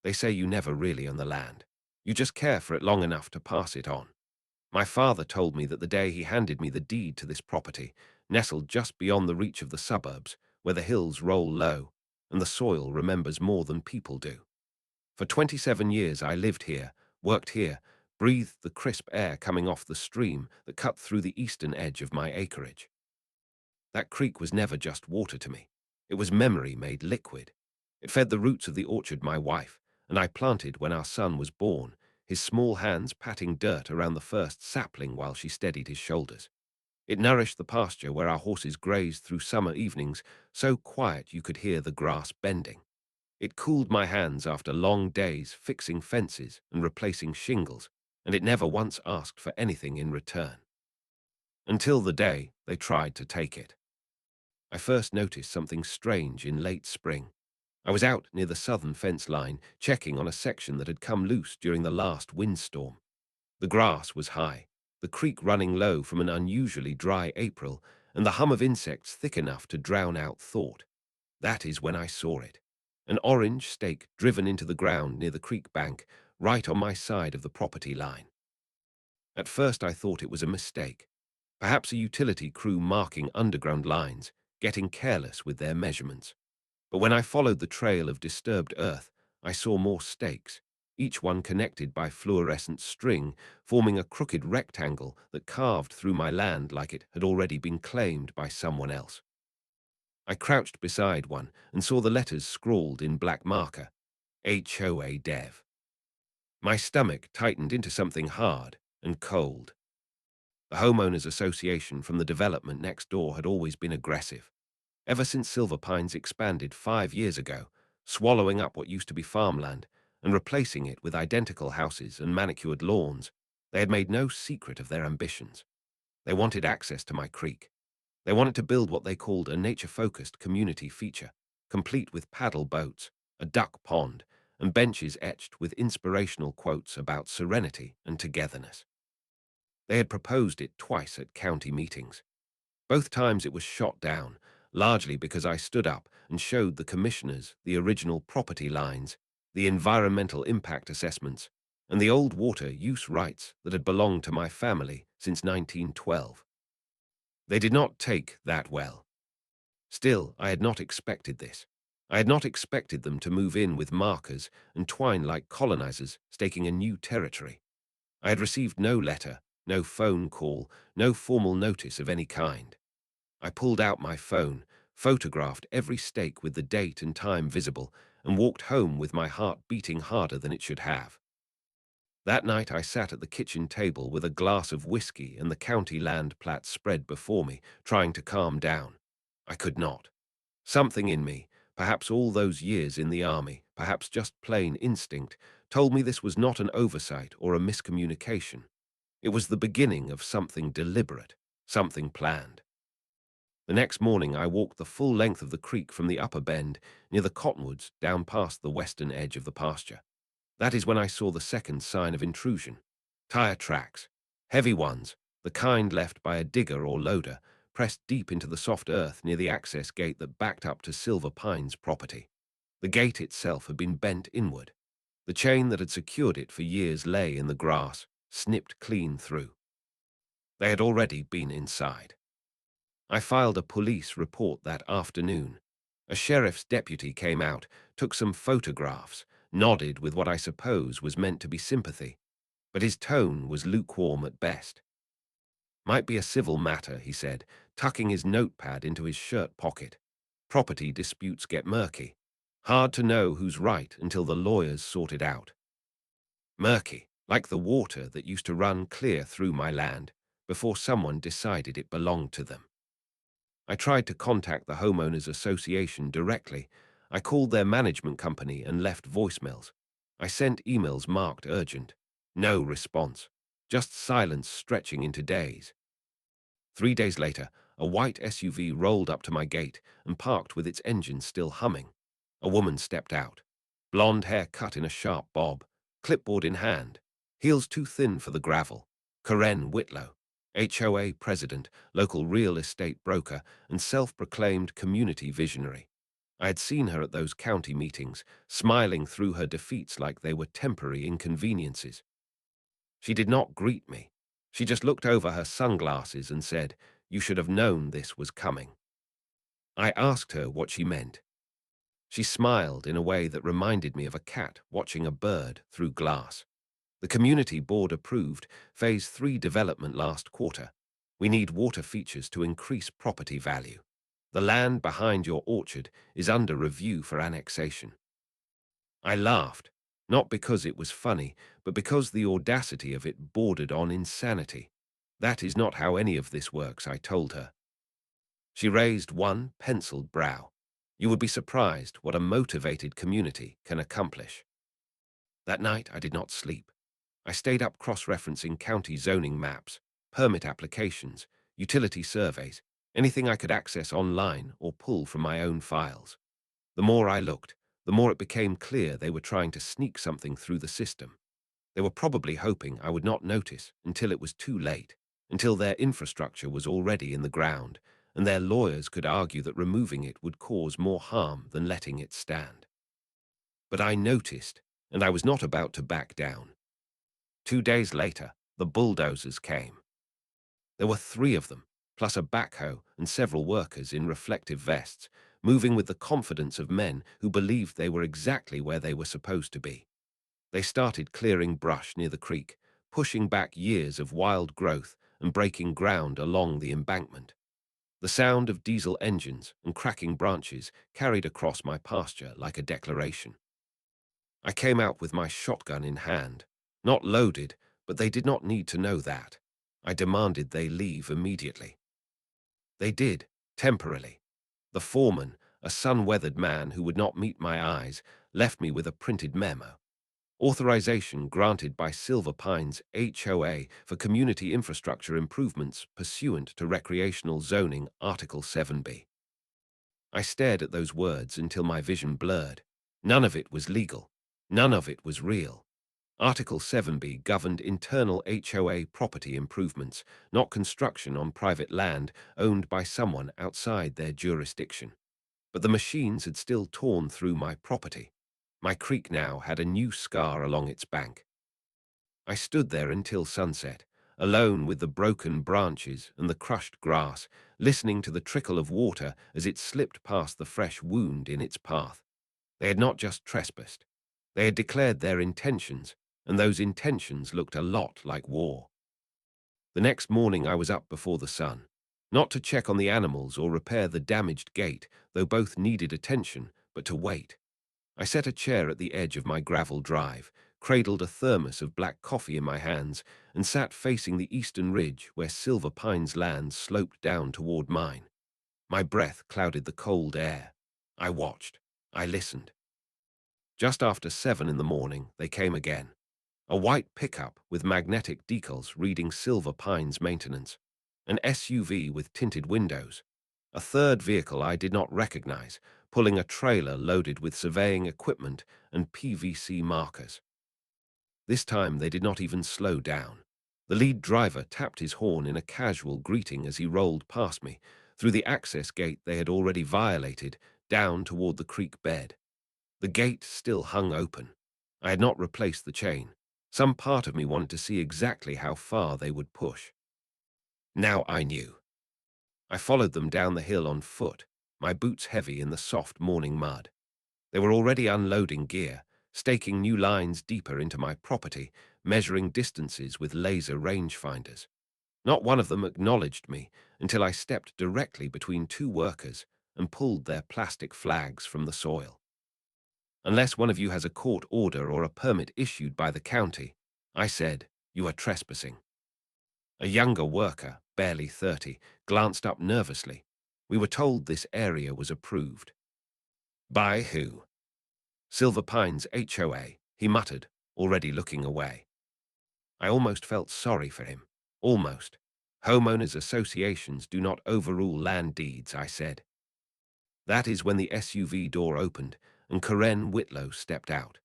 They say you never really own the land. You just care for it long enough to pass it on. My father told me that the day he handed me the deed to this property, nestled just beyond the reach of the suburbs, where the hills roll low, and the soil remembers more than people do. For 27 years I lived here, worked here, breathed the crisp air coming off the stream that cut through the eastern edge of my acreage. That creek was never just water to me. It was memory made liquid. It fed the roots of the orchard my wife and I planted when our son was born, his small hands patting dirt around the first sapling while she steadied his shoulders. It nourished the pasture where our horses grazed through summer evenings, so quiet you could hear the grass bending. It cooled my hands after long days fixing fences and replacing shingles, and it never once asked for anything in return. Until the day they tried to take it. I first noticed something strange in late spring. I was out near the southern fence line, checking on a section that had come loose during the last windstorm. The grass was high, the creek running low from an unusually dry April, and the hum of insects thick enough to drown out thought. That is when I saw it. An orange stake driven into the ground near the creek bank, right on my side of the property line. At first I thought it was a mistake. Perhaps a utility crew marking underground lines, getting careless with their measurements. But when I followed the trail of disturbed earth, I saw more stakes, each one connected by fluorescent string, forming a crooked rectangle that carved through my land like it had already been claimed by someone else. I crouched beside one and saw the letters scrawled in black marker, HOA Dev. My stomach tightened into something hard and cold. The Homeowners Association from the development next door had always been aggressive. Ever since Silver Pines expanded 5 years ago, swallowing up what used to be farmland and replacing it with identical houses and manicured lawns, they had made no secret of their ambitions. They wanted access to my creek. They wanted to build what they called a nature-focused community feature, complete with paddle boats, a duck pond, and benches etched with inspirational quotes about serenity and togetherness. They had proposed it twice at county meetings. Both times it was shot down, largely because I stood up and showed the commissioners the original property lines, the environmental impact assessments, and the old water use rights that had belonged to my family since 1912. They did not take that well. Still, I had not expected this. I had not expected them to move in with markers and twine like colonizers staking a new territory. I had received no letter, no phone call, no formal notice of any kind. I pulled out my phone, photographed every stake with the date and time visible, and walked home with my heart beating harder than it should have. That night I sat at the kitchen table with a glass of whiskey and the county land plat spread before me, trying to calm down. I could not. Something in me, perhaps all those years in the army, perhaps just plain instinct, told me this was not an oversight or a miscommunication. It was the beginning of something deliberate, something planned. The next morning I walked the full length of the creek from the upper bend near the cottonwoods down past the western edge of the pasture. That is when I saw the second sign of intrusion. Tire tracks, heavy ones, the kind left by a digger or loader, pressed deep into the soft earth near the access gate that backed up to Silver Pines property. The gate itself had been bent inward. The chain that had secured it for years lay in the grass, snipped clean through. They had already been inside. I filed a police report that afternoon. A sheriff's deputy came out, took some photographs, nodded with what I suppose was meant to be sympathy, but his tone was lukewarm at best. Might be a civil matter, he said, tucking his notepad into his shirt pocket. Property disputes get murky. Hard to know who's right until the lawyers sort it out. Murky, like the water that used to run clear through my land before someone decided it belonged to them. I tried to contact the Homeowners Association directly. I called their management company and left voicemails. I sent emails marked urgent. No response. Just silence stretching into days. 3 days later, a white SUV rolled up to my gate and parked with its engine still humming. A woman stepped out. Blonde hair cut in a sharp bob, clipboard in hand, heels too thin for the gravel. Karen Whitlow, HOA president, local real estate broker, and self-proclaimed community visionary. I had seen her at those county meetings, smiling through her defeats like they were temporary inconveniences. She did not greet me. She just looked over her sunglasses and said, "You should have known this was coming." I asked her what she meant. She smiled in a way that reminded me of a cat watching a bird through glass. The community board approved Phase 3 development last quarter. We need water features to increase property value. The land behind your orchard is under review for annexation. I laughed, not because it was funny, but because the audacity of it bordered on insanity. That is not how any of this works, I told her. She raised one penciled brow. You would be surprised what a motivated community can accomplish. That night I did not sleep. I stayed up cross-referencing county zoning maps, permit applications, utility surveys, anything I could access online or pull from my own files. The more I looked, the more it became clear they were trying to sneak something through the system. They were probably hoping I would not notice until it was too late, until their infrastructure was already in the ground, and their lawyers could argue that removing it would cause more harm than letting it stand. But I noticed, and I was not about to back down. 2 days later, the bulldozers came. There were 3 of them, plus a backhoe and several workers in reflective vests, moving with the confidence of men who believed they were exactly where they were supposed to be. They started clearing brush near the creek, pushing back years of wild growth and breaking ground along the embankment. The sound of diesel engines and cracking branches carried across my pasture like a declaration. I came out with my shotgun in hand, not loaded, but they did not need to know that. I demanded they leave immediately. They did, temporarily. The foreman, a sun-weathered man who would not meet my eyes, left me with a printed memo. Authorization granted by Silver Pines HOA for community infrastructure improvements pursuant to recreational zoning Article 7B. I stared at those words until my vision blurred. None of it was legal. None of it was real. Article 7B governed internal HOA property improvements, not construction on private land owned by someone outside their jurisdiction. But the machines had still torn through my property. My creek now had a new scar along its bank. I stood there until sunset, alone with the broken branches and the crushed grass, listening to the trickle of water as it slipped past the fresh wound in its path. They had not just trespassed. They had declared their intentions, and those intentions looked a lot like war. The next morning I was up before the sun, not to check on the animals or repair the damaged gate, though both needed attention, but to wait. I set a chair at the edge of my gravel drive, cradled a thermos of black coffee in my hands, and sat facing the eastern ridge where Silver Pines land sloped down toward mine. My breath clouded the cold air. I watched. I listened. Just after 7 in the morning, they came again. A white pickup with magnetic decals reading Silver Pines Maintenance. An SUV with tinted windows. A third vehicle I did not recognize, pulling a trailer loaded with surveying equipment and PVC markers. This time they did not even slow down. The lead driver tapped his horn in a casual greeting as he rolled past me, through the access gate they had already violated, down toward the creek bed. The gate still hung open. I had not replaced the chain. Some part of me wanted to see exactly how far they would push. Now I knew. I followed them down the hill on foot, my boots heavy in the soft morning mud. They were already unloading gear, staking new lines deeper into my property, measuring distances with laser rangefinders. Not one of them acknowledged me until I stepped directly between 2 workers and pulled their plastic flags from the soil. Unless one of you has a court order or a permit issued by the county, I said, you are trespassing. A younger worker, barely 30, glanced up nervously. We were told this area was approved. By who? Silver Pines HOA, he muttered, already looking away. I almost felt sorry for him. Almost. Homeowners associations do not overrule land deeds, I said. That is when the SUV door opened and Karen Whitlow stepped out.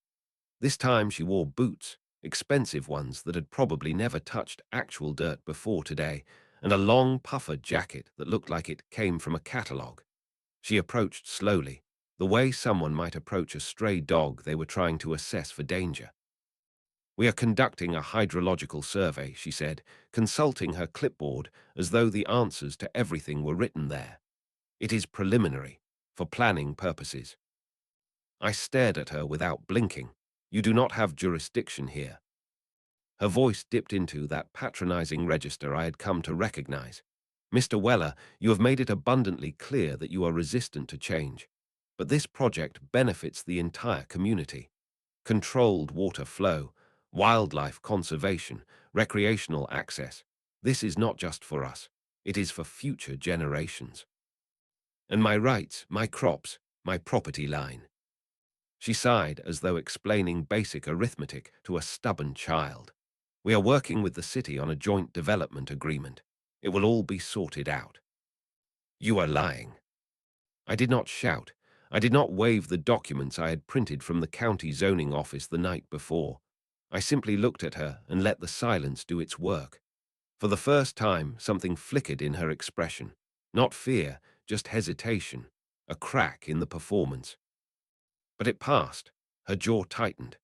This time she wore boots, expensive ones that had probably never touched actual dirt before today, and a long puffer jacket that looked like it came from a catalogue. She approached slowly, the way someone might approach a stray dog they were trying to assess for danger. "We are conducting a hydrological survey," she said, consulting her clipboard as though the answers to everything were written there. "It is preliminary, for planning purposes." I stared at her without blinking. "You do not have jurisdiction here." Her voice dipped into that patronizing register I had come to recognize. "Mr. Weller, you have made it abundantly clear that you are resistant to change. But this project benefits the entire community. Controlled water flow, wildlife conservation, recreational access. This is not just for us. It is for future generations. And my rights, my crops, my property line." She sighed as though explaining basic arithmetic to a stubborn child. "We are working with the city on a joint development agreement. It will all be sorted out." "You are lying." I did not shout. I did not wave the documents I had printed from the county zoning office the night before. I simply looked at her and let the silence do its work. For the first time, something flickered in her expression. Not fear, just hesitation, a crack in the performance. But it passed. Her jaw tightened.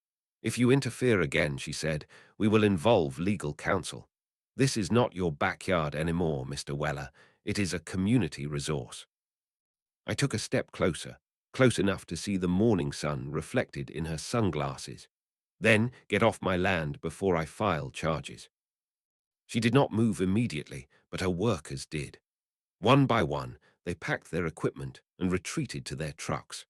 "If you interfere again," she said, "we will involve legal counsel. This is not your backyard anymore, Mr. Weller. It is a community resource." I took a step closer, close enough to see the morning sun reflected in her sunglasses. "Then get off my land before I file charges." She did not move immediately, but her workers did. One by one, they packed their equipment and retreated to their trucks.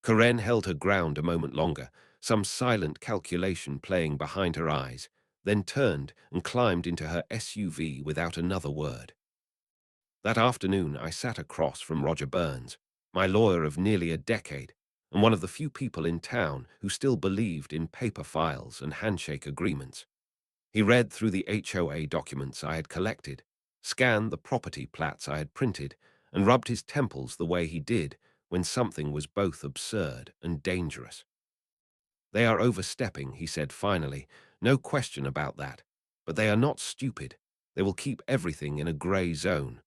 Karen held her ground a moment longer, some silent calculation playing behind her eyes, then turned and climbed into her SUV without another word. That afternoon, I sat across from Roger Burns, my lawyer of nearly a decade, and one of the few people in town who still believed in paper files and handshake agreements. He read through the HOA documents I had collected, scanned the property plats I had printed, and rubbed his temples the way he did when something was both absurd and dangerous. "They are overstepping," he said finally. "No question about that. But they are not stupid. They will keep everything in a grey zone.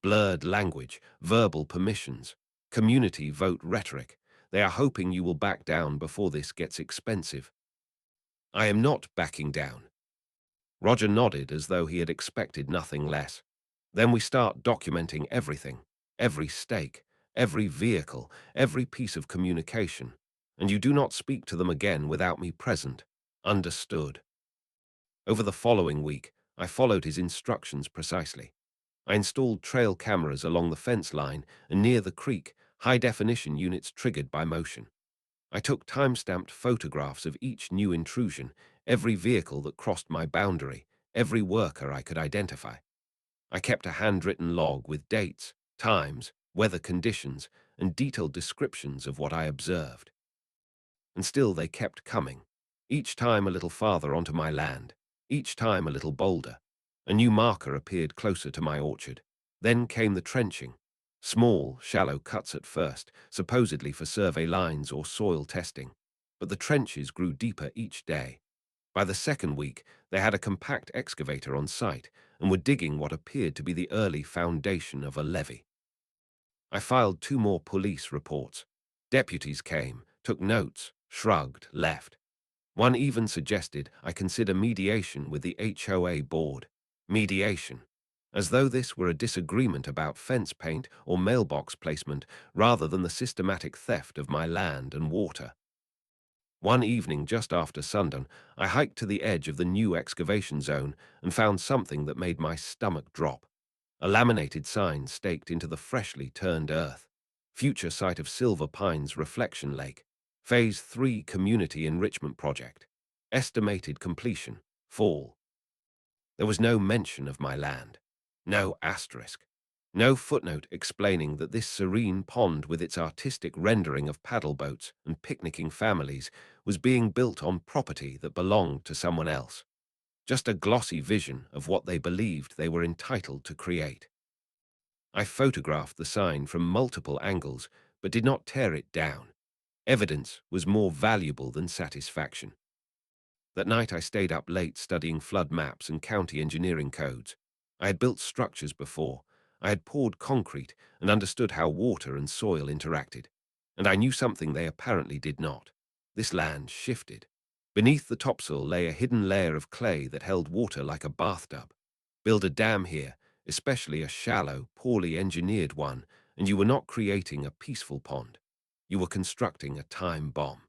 Blurred language, verbal permissions, community vote rhetoric. They are hoping you will back down before this gets expensive." "I am not backing down." Roger nodded as though he had expected nothing less. "Then we start documenting everything, every stake, every vehicle, every piece of communication. And you do not speak to them again without me present. Understood?" Over the following week, I followed his instructions precisely. I installed trail cameras along the fence line and near the creek, high-definition units triggered by motion. I took time-stamped photographs of each new intrusion, every vehicle that crossed my boundary, every worker I could identify. I kept a handwritten log with dates, times, weather conditions, and detailed descriptions of what I observed. And still they kept coming, each time a little farther onto my land, each time a little bolder. A new marker appeared closer to my orchard. Then came the trenching. Small, shallow cuts at first, supposedly for survey lines or soil testing. But the trenches grew deeper each day. By the second week, they had a compact excavator on site and were digging what appeared to be the early foundation of a levee. I filed 2 more police reports. Deputies came, took notes, shrugged, left. One even suggested I consider mediation with the HOA board. Mediation. As though this were a disagreement about fence paint or mailbox placement rather than the systematic theft of my land and water. One evening just after sundown, I hiked to the edge of the new excavation zone and found something that made my stomach drop. A laminated sign staked into the freshly turned earth. Future site of Silver Pines Reflection Lake. Phase 3 Community Enrichment Project. Estimated completion, fall. There was no mention of my land. No asterisk. No footnote explaining that this serene pond with its artistic rendering of paddle boats and picnicking families was being built on property that belonged to someone else. Just a glossy vision of what they believed they were entitled to create. I photographed the sign from multiple angles, but did not tear it down. Evidence was more valuable than satisfaction. That night I stayed up late studying flood maps and county engineering codes. I had built structures before. I had poured concrete and understood how water and soil interacted. and I knew something they apparently did not. This land shifted. Beneath the topsoil lay a hidden layer of clay that held water like a bathtub. Build a dam here, especially a shallow, poorly engineered one, and you were not creating a peaceful pond. You were constructing a time bomb.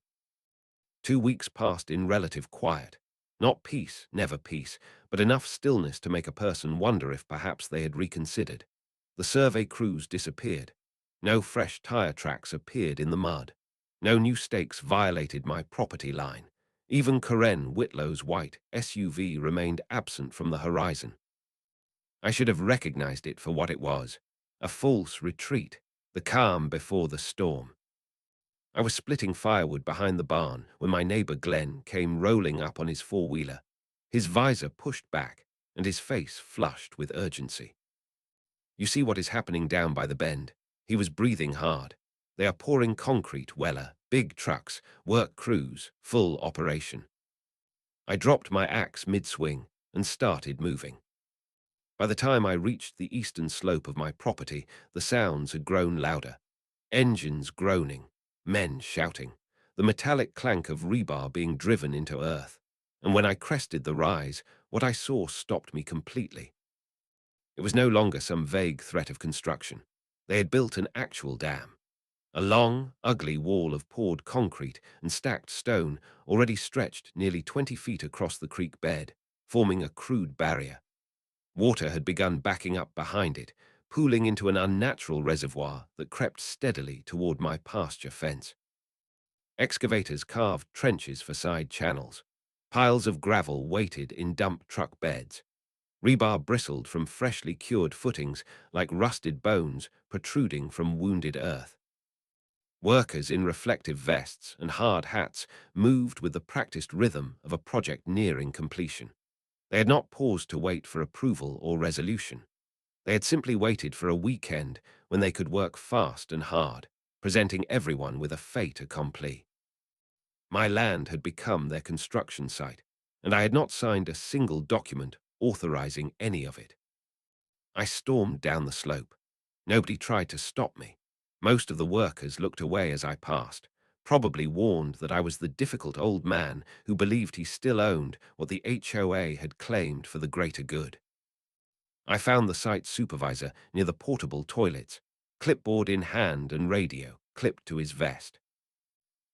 2 weeks passed in relative quiet. Not peace, never peace, but enough stillness to make a person wonder if perhaps they had reconsidered. The survey crews disappeared. No fresh tire tracks appeared in the mud. No new stakes violated my property line. Even Karen Whitlow's white SUV remained absent from the horizon. I should have recognized it for what it was, a false retreat, the calm before the storm. I was splitting firewood behind the barn when my neighbor Glenn came rolling up on his four-wheeler, his visor pushed back and his face flushed with urgency. You see what is happening down by the bend? He was breathing hard. They are pouring concrete, Weller, big trucks, work crews, full operation. I dropped my axe mid-swing and started moving. By the time I reached the eastern slope of my property, the sounds had grown louder. Engines groaning, men shouting, the metallic clank of rebar being driven into earth. And when I crested the rise, what I saw stopped me completely. It was no longer some vague threat of construction. They had built an actual dam. A long, ugly wall of poured concrete and stacked stone already stretched nearly 20 feet across the creek bed, forming a crude barrier. Water had begun backing up behind it, pooling into an unnatural reservoir that crept steadily toward my pasture fence. Excavators carved trenches for side channels. Piles of gravel waited in dump truck beds. Rebar bristled from freshly cured footings like rusted bones protruding from wounded earth. Workers in reflective vests and hard hats moved with the practiced rhythm of a project nearing completion. They had not paused to wait for approval or resolution. They had simply waited for a weekend when they could work fast and hard, presenting everyone with a fait accompli. My land had become their construction site, and I had not signed a single document authorizing any of it. I stormed down the slope. Nobody tried to stop me. Most of the workers looked away as I passed, probably warned that I was the difficult old man who believed he still owned what the HOA had claimed for the greater good. I found the site supervisor near the portable toilets, clipboard in hand and radio clipped to his vest.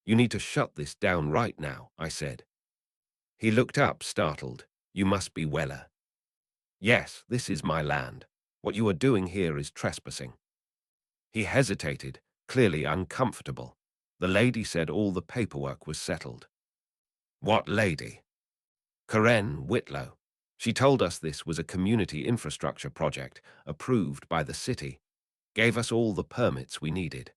"You need to shut this down right now," I said. He looked up, startled. "You must be Weller." "Yes, this is my land. What you are doing here is trespassing." He hesitated, clearly uncomfortable. The lady said all the paperwork was settled. "What lady?" "Karen Whitlow. She told us this was a community infrastructure project approved by the city, gave us all the permits we needed."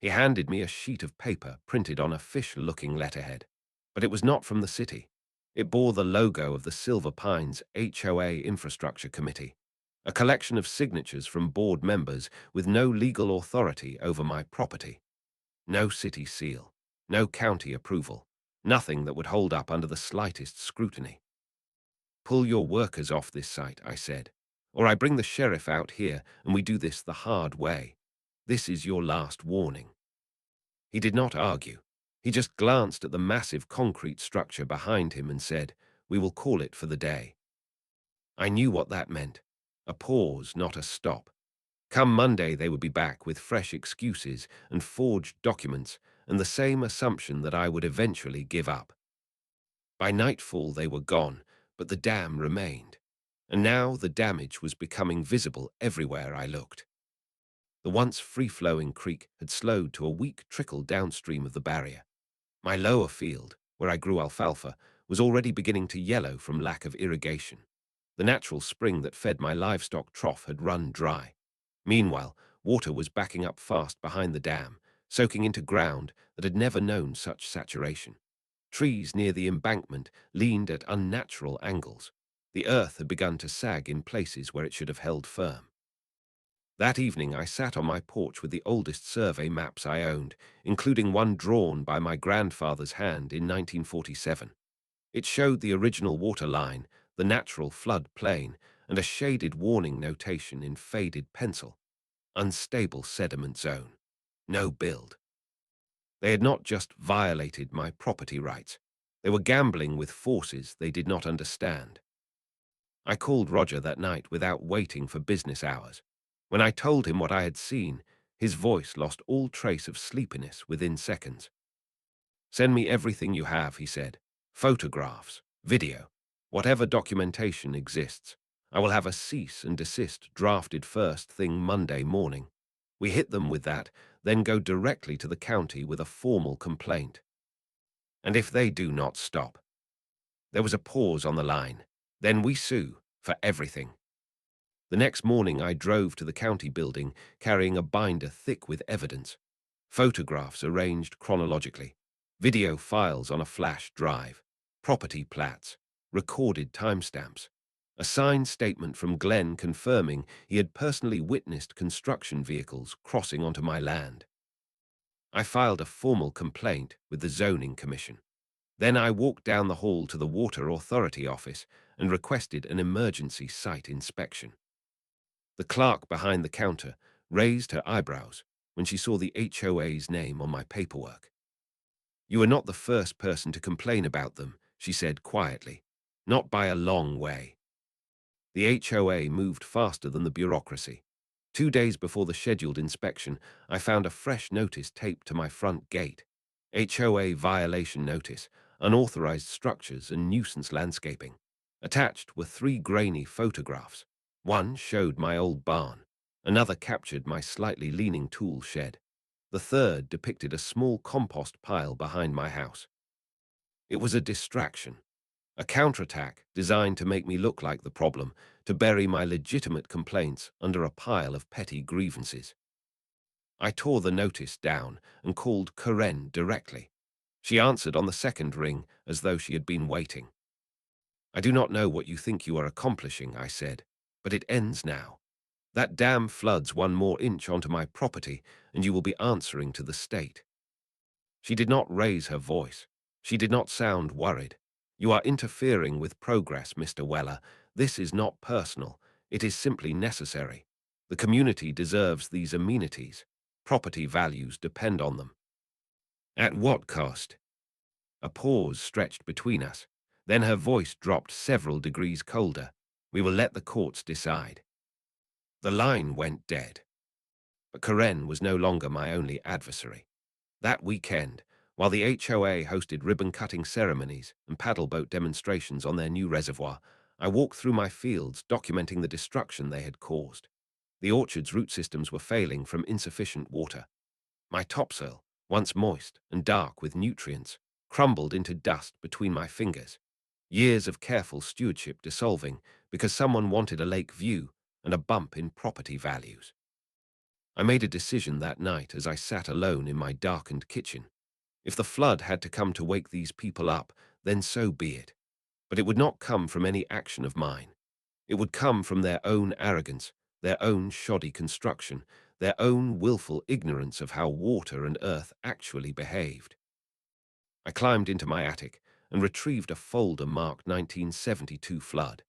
He handed me a sheet of paper printed on a fish-looking letterhead, but it was not from the city. It bore the logo of the Silver Pines HOA Infrastructure Committee, a collection of signatures from board members with no legal authority over my property. No city seal, no county approval, nothing that would hold up under the slightest scrutiny. "Pull your workers off this site," I said, "or I bring the sheriff out here and we do this the hard way. This is your last warning." He did not argue. He just glanced at the massive concrete structure behind him and said, "We will call it for the day." I knew what that meant. A pause, not a stop. Come Monday, they would be back with fresh excuses and forged documents and the same assumption that I would eventually give up. By nightfall, they were gone, but the dam remained. And now the damage was becoming visible everywhere I looked. The once free-flowing creek had slowed to a weak trickle downstream of the barrier. My lower field, where I grew alfalfa, was already beginning to yellow from lack of irrigation. The natural spring that fed my livestock trough had run dry. Meanwhile, water was backing up fast behind the dam, soaking into ground that had never known such saturation. Trees near the embankment leaned at unnatural angles. The earth had begun to sag in places where it should have held firm. That evening I sat on my porch with the oldest survey maps I owned, including one drawn by my grandfather's hand in 1947. It showed the original water line, the natural flood plain, and a shaded warning notation in faded pencil. Unstable sediment zone. No build. They had not just violated my property rights. They were gambling with forces they did not understand. I called Roger that night without waiting for business hours. When I told him what I had seen, his voice lost all trace of sleepiness within seconds. "Send me everything you have," he said. "Photographs, video, whatever documentation exists. I will have a cease and desist drafted first thing Monday morning. We hit them with that, then go directly to the county with a formal complaint. And if they do not stop." There was a pause on the line. "Then we sue for everything." The next morning I drove to the county building carrying a binder thick with evidence. Photographs arranged chronologically, video files on a flash drive, property plats, recorded timestamps, a signed statement from Glenn confirming he had personally witnessed construction vehicles crossing onto my land. I filed a formal complaint with the zoning commission. Then I walked down the hall to the water authority office and requested an emergency site inspection. The clerk behind the counter raised her eyebrows when she saw the HOA's name on my paperwork. "You are not the first person to complain about them," she said quietly. "Not by a long way." The HOA moved faster than the bureaucracy. 2 days before the scheduled inspection, I found a fresh notice taped to my front gate. HOA violation notice, unauthorized structures and nuisance landscaping. Attached were 3 grainy photographs. One showed my old barn. Another captured my slightly leaning tool shed. The third depicted a small compost pile behind my house. It was a distraction, a counterattack designed to make me look like the problem, to bury my legitimate complaints under a pile of petty grievances. I tore the notice down and called Karen directly. She answered on the second ring as though she had been waiting. "I do not know what you think you are accomplishing," I said, "but it ends now. That dam floods 1 more inch onto my property, and you will be answering to the state." She did not raise her voice. She did not sound worried. "You are interfering with progress, Mr. Weller. This is not personal. It is simply necessary. The community deserves these amenities. Property values depend on them." "At what cost?" A pause stretched between us. Then her voice dropped several degrees colder. "We will let the courts decide." The line went dead. But Karen was no longer my only adversary. That weekend, while the HOA hosted ribbon-cutting ceremonies and paddle boat demonstrations on their new reservoir, I walked through my fields documenting the destruction they had caused. The orchard's root systems were failing from insufficient water. My topsoil, once moist and dark with nutrients, crumbled into dust between my fingers. Years of careful stewardship dissolving because someone wanted a lake view and a bump in property values. I made a decision that night as I sat alone in my darkened kitchen. If the flood had to come to wake these people up, then so be it. But it would not come from any action of mine. It would come from their own arrogance, their own shoddy construction, their own willful ignorance of how water and earth actually behaved. I climbed into my attic and retrieved a folder marked 1972 flood.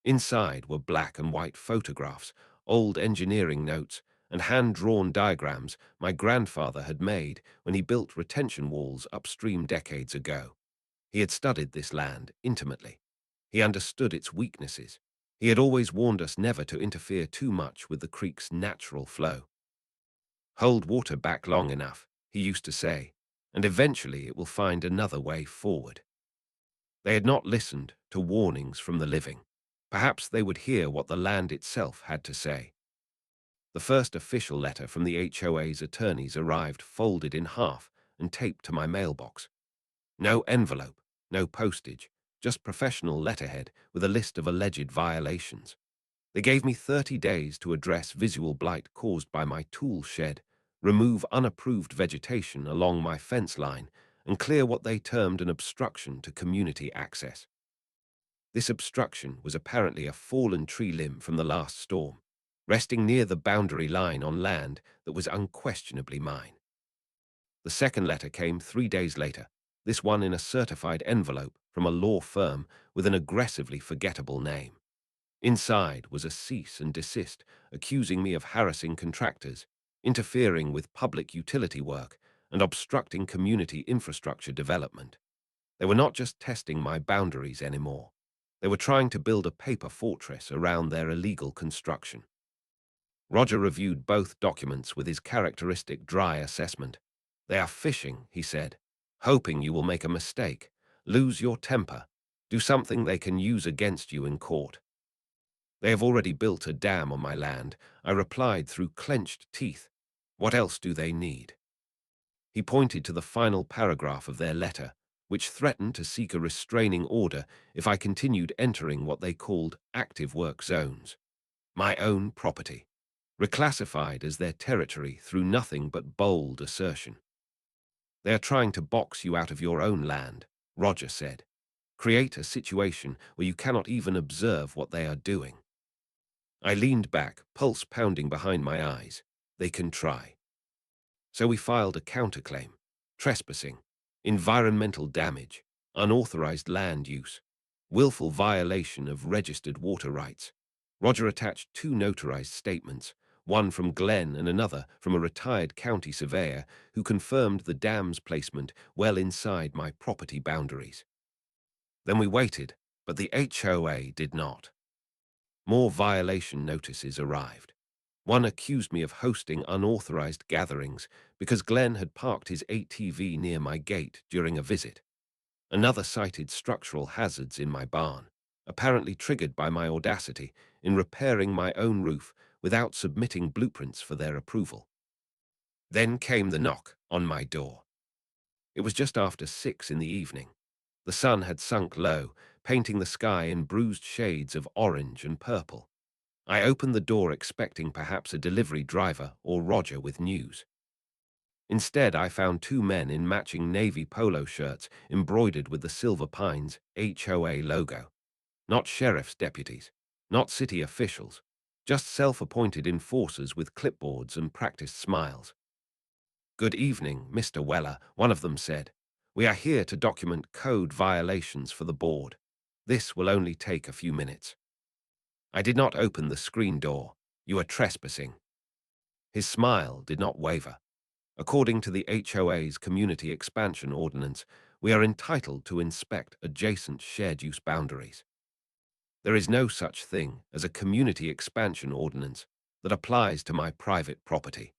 Inside were black and white photographs, old engineering notes, and hand-drawn diagrams my grandfather had made when he built retention walls upstream decades ago. He had studied this land intimately. He understood its weaknesses. He had always warned us never to interfere too much with the creek's natural flow. "Hold water back long enough," he used to say, "and eventually it will find another way forward." They had not listened to warnings from the living. Perhaps they would hear what the land itself had to say. The first official letter from the HOA's attorneys arrived folded in half and taped to my mailbox. No envelope, no postage, just professional letterhead with a list of alleged violations. They gave me 30 days to address visual blight caused by my tool shed, remove unapproved vegetation along my fence line, and clear what they termed an obstruction to community access. This obstruction was apparently a fallen tree limb from the last storm, resting near the boundary line on land that was unquestionably mine. The second letter came 3 days later, this one in a certified envelope from a law firm with an aggressively forgettable name. Inside was a cease and desist accusing me of harassing contractors, interfering with public utility work, and obstructing community infrastructure development. They were not just testing my boundaries anymore. They were trying to build a paper fortress around their illegal construction. Roger reviewed both documents with his characteristic dry assessment. "They are fishing," he said, "hoping you will make a mistake, lose your temper, do something they can use against you in court." "They have already built a dam on my land," I replied through clenched teeth. "What else do they need?" He pointed to the final paragraph of their letter, which threatened to seek a restraining order if I continued entering what they called active work zones, my own property, reclassified as their territory through nothing but bold assertion. "They are trying to box you out of your own land," Roger said. "Create a situation where you cannot even observe what they are doing." I leaned back, pulse pounding behind my eyes. "They can try." So we filed a counterclaim: trespassing, environmental damage, unauthorized land use, willful violation of registered water rights. Roger attached two notarized statements, one from Glenn and another from a retired county surveyor who confirmed the dam's placement well inside my property boundaries. Then we waited, but the HOA did not. More violation notices arrived. One accused me of hosting unauthorized gatherings because Glenn had parked his ATV near my gate during a visit. Another cited structural hazards in my barn, apparently triggered by my audacity in repairing my own roof without submitting blueprints for their approval. Then came the knock on my door. It was just after 6 in the evening. The sun had sunk low, painting the sky in bruised shades of orange and purple. I opened the door expecting perhaps a delivery driver or Roger with news. Instead, I found two men in matching navy polo shirts embroidered with the Silver Pines HOA logo. Not sheriff's deputies, not city officials, just self-appointed enforcers with clipboards and practiced smiles. "Good evening, Mr. Weller," one of them said. "We are here to document code violations for the board. This will only take a few minutes." I did not open the screen door. "You are trespassing." His smile did not waver. "According to the HOA's Community Expansion Ordinance, we are entitled to inspect adjacent shared-use boundaries. There is no such thing as a Community Expansion Ordinance that applies to my private property."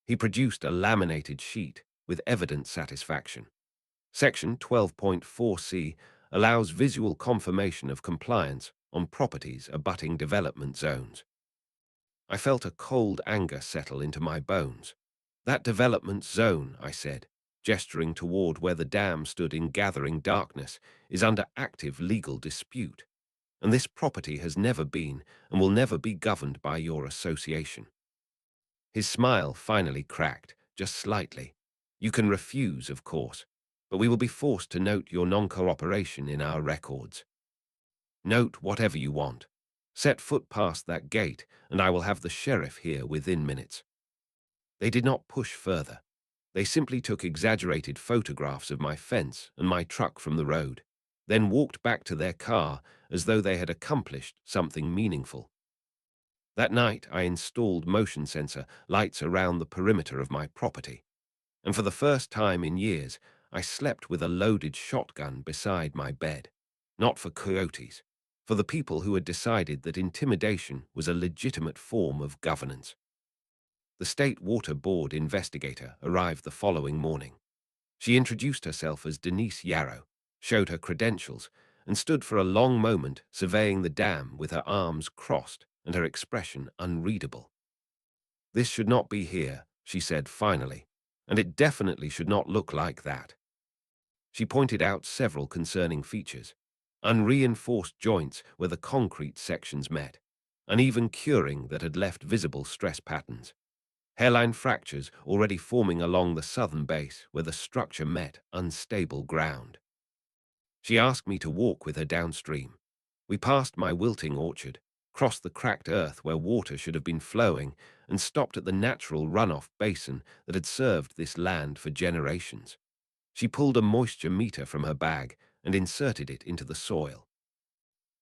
He produced a laminated sheet with evident satisfaction. Section 12.4c allows visual confirmation of compliance on properties abutting development zones. I felt a cold anger settle into my bones. "That development zone," I said, gesturing toward where the dam stood in gathering darkness, "is under active legal dispute, and this property has never been and will never be governed by your association." His smile finally cracked, just slightly. "You can refuse, of course, but we will be forced to note your non-cooperation in our records. Note whatever you want. Set foot past that gate, and I will have the sheriff here within minutes." They did not push further. They simply took exaggerated photographs of my fence and my truck from the road, then walked back to their car as though they had accomplished something meaningful. That night, I installed motion sensor lights around the perimeter of my property, and for the first time in years, I slept with a loaded shotgun beside my bed. Not for coyotes, for the people who had decided that intimidation was a legitimate form of governance. The State Water Board investigator arrived the following morning. She introduced herself as Denise Yarrow, showed her credentials, and stood for a long moment surveying the dam with her arms crossed and her expression unreadable. "This should not be here," she said finally, "and it definitely should not look like that." She pointed out several concerning features: unreinforced joints where the concrete sections met, uneven curing that had left visible stress patterns, hairline fractures already forming along the southern base where the structure met unstable ground. She asked me to walk with her downstream. We passed my wilting orchard, crossed the cracked earth where water should have been flowing, and stopped at the natural runoff basin that had served this land for generations. She pulled a moisture meter from her bag and inserted it into the soil.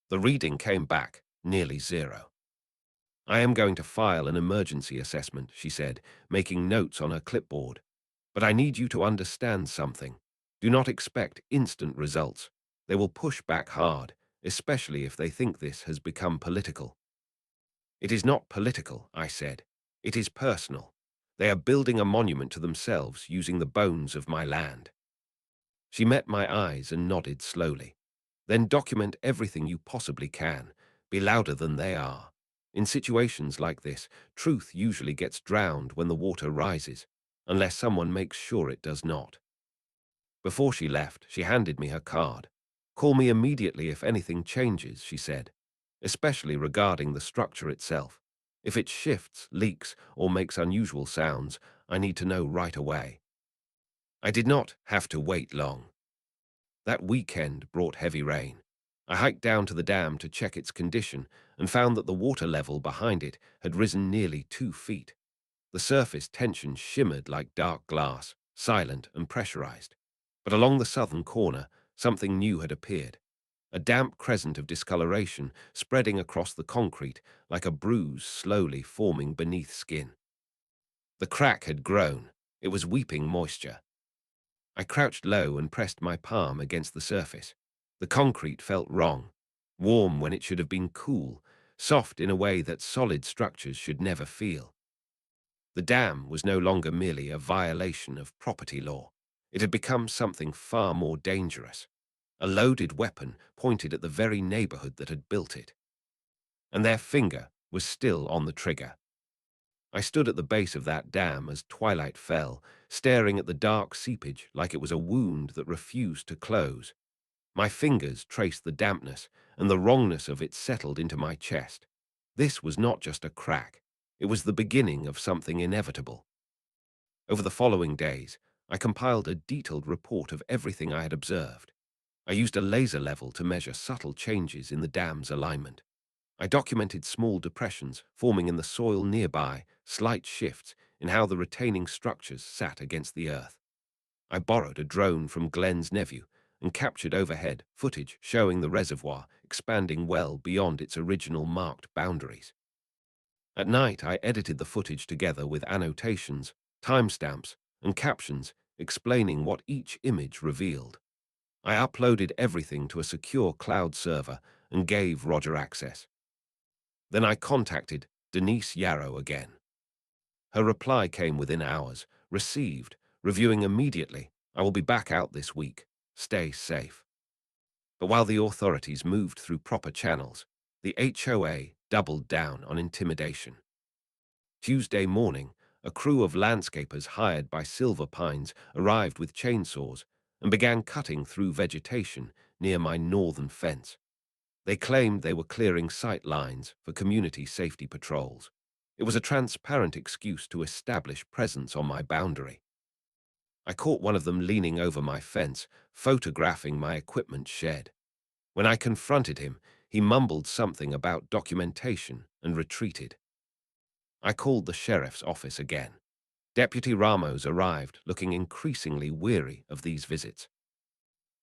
The reading came back nearly 0. "I am going to file an emergency assessment," she said, making notes on her clipboard. But I need you to understand something. Do not expect instant results. They will push back hard, especially if they think this has become political. It is not political, I said. It is personal. They are building a monument to themselves using the bones of my land. She met my eyes and nodded slowly. Then document everything you possibly can. Be louder than they are. In situations like this, truth usually gets drowned when the water rises, unless someone makes sure it does not. Before she left, she handed me her card. Call me immediately if anything changes, she said, especially regarding the structure itself. If it shifts, leaks, or makes unusual sounds, I need to know right away. I did not have to wait long. That weekend brought heavy rain. I hiked down to the dam to check its condition and found that the water level behind it had risen nearly 2 feet. The surface tension shimmered like dark glass, silent and pressurized. But along the southern corner, something new had appeared. A damp crescent of discoloration spreading across the concrete like a bruise slowly forming beneath skin. The crack had grown. It was weeping moisture. I crouched low and pressed my palm against the surface. The concrete felt wrong, warm when it should have been cool, soft in a way that solid structures should never feel. The dam was no longer merely a violation of property law. It had become something far more dangerous. A loaded weapon pointed at the very neighborhood that had built it. And their finger was still on the trigger. I stood at the base of that dam as twilight fell, staring at the dark seepage like it was a wound that refused to close. My fingers traced the dampness, and the wrongness of it settled into my chest. This was not just a crack. It was the beginning of something inevitable. Over the following days, I compiled a detailed report of everything I had observed. I used a laser level to measure subtle changes in the dam's alignment. I documented small depressions forming in the soil nearby, slight shifts in how the retaining structures sat against the earth. I borrowed a drone from Glenn's nephew and captured overhead footage showing the reservoir expanding well beyond its original marked boundaries. At night, I edited the footage together with annotations, timestamps, and captions explaining what each image revealed. I uploaded everything to a secure cloud server and gave Roger access. Then I contacted Denise Yarrow again. Her reply came within hours. Received. Reviewing immediately. I will be back out this week. Stay safe. But while the authorities moved through proper channels, the HOA doubled down on intimidation. Tuesday morning, a crew of landscapers hired by Silver Pines arrived with chainsaws and began cutting through vegetation near my northern fence. They claimed they were clearing sight lines for community safety patrols. It was a transparent excuse to establish presence on my boundary. I caught one of them leaning over my fence, photographing my equipment shed. When I confronted him, he mumbled something about documentation and retreated. I called the sheriff's office again. Deputy Ramos arrived, looking increasingly weary of these visits.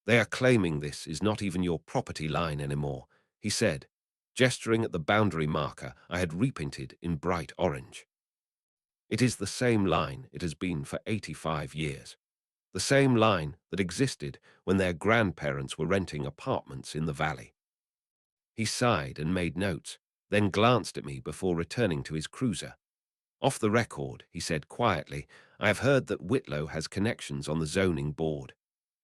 They are claiming this is not even your property line anymore, he said, gesturing at the boundary marker I had repainted in bright orange. It is the same line it has been for 85 years. The same line that existed when their grandparents were renting apartments in the valley. He sighed and made notes, then glanced at me before returning to his cruiser. Off the record, he said quietly, I have heard that Whitlow has connections on the zoning board.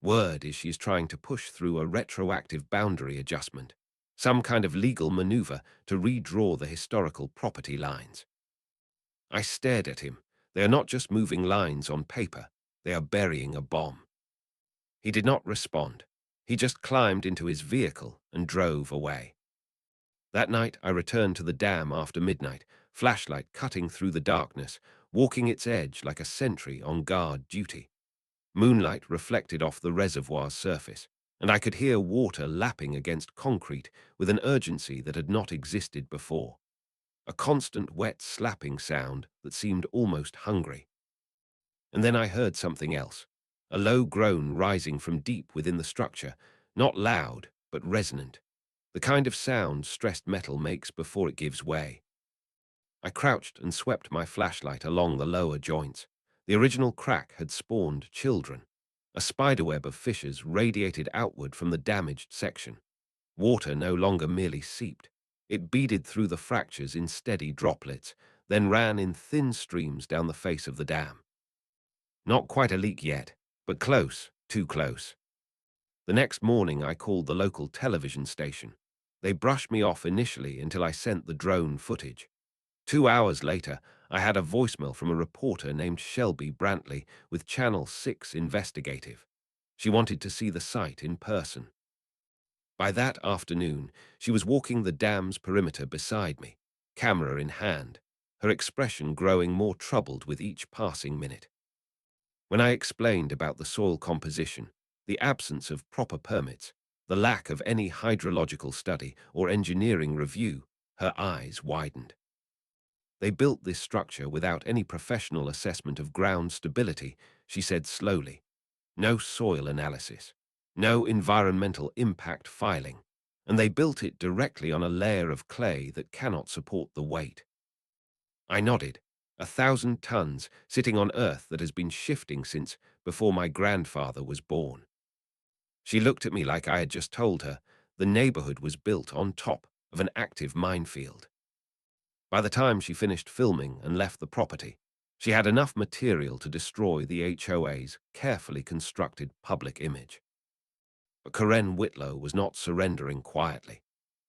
Word is she is trying to push through a retroactive boundary adjustment, some kind of legal maneuver to redraw the historical property lines. I stared at him. They are not just moving lines on paper, they are burying a bomb. He did not respond. He just climbed into his vehicle and drove away. That night, I returned to the dam after midnight, flashlight cutting through the darkness, walking its edge like a sentry on guard duty. Moonlight reflected off the reservoir's surface, and I could hear water lapping against concrete with an urgency that had not existed before. A constant wet slapping sound that seemed almost hungry. And then I heard something else, a low groan rising from deep within the structure, not loud, but resonant, the kind of sound stressed metal makes before it gives way. I crouched and swept my flashlight along the lower joints. The original crack had spawned children. A spiderweb of fissures radiated outward from the damaged section. Water no longer merely seeped. It beaded through the fractures in steady droplets, then ran in thin streams down the face of the dam. Not quite a leak yet, but close, too close. The next morning I called the local television station. They brushed me off initially until I sent the drone footage. 2 hours later, I had a voicemail from a reporter named Shelby Brantley with Channel 6 Investigative. She wanted to see the site in person. By that afternoon, she was walking the dam's perimeter beside me, camera in hand, her expression growing more troubled with each passing minute. When I explained about the soil composition, the absence of proper permits, the lack of any hydrological study or engineering review, her eyes widened. They built this structure without any professional assessment of ground stability, she said slowly. No soil analysis, no environmental impact filing, and they built it directly on a layer of clay that cannot support the weight. I nodded. 1,000 tons sitting on earth that has been shifting since before my grandfather was born. She looked at me like I had just told her the neighborhood was built on top of an active minefield. By the time she finished filming and left the property, she had enough material to destroy the HOA's carefully constructed public image. But Karen Whitlow was not surrendering quietly.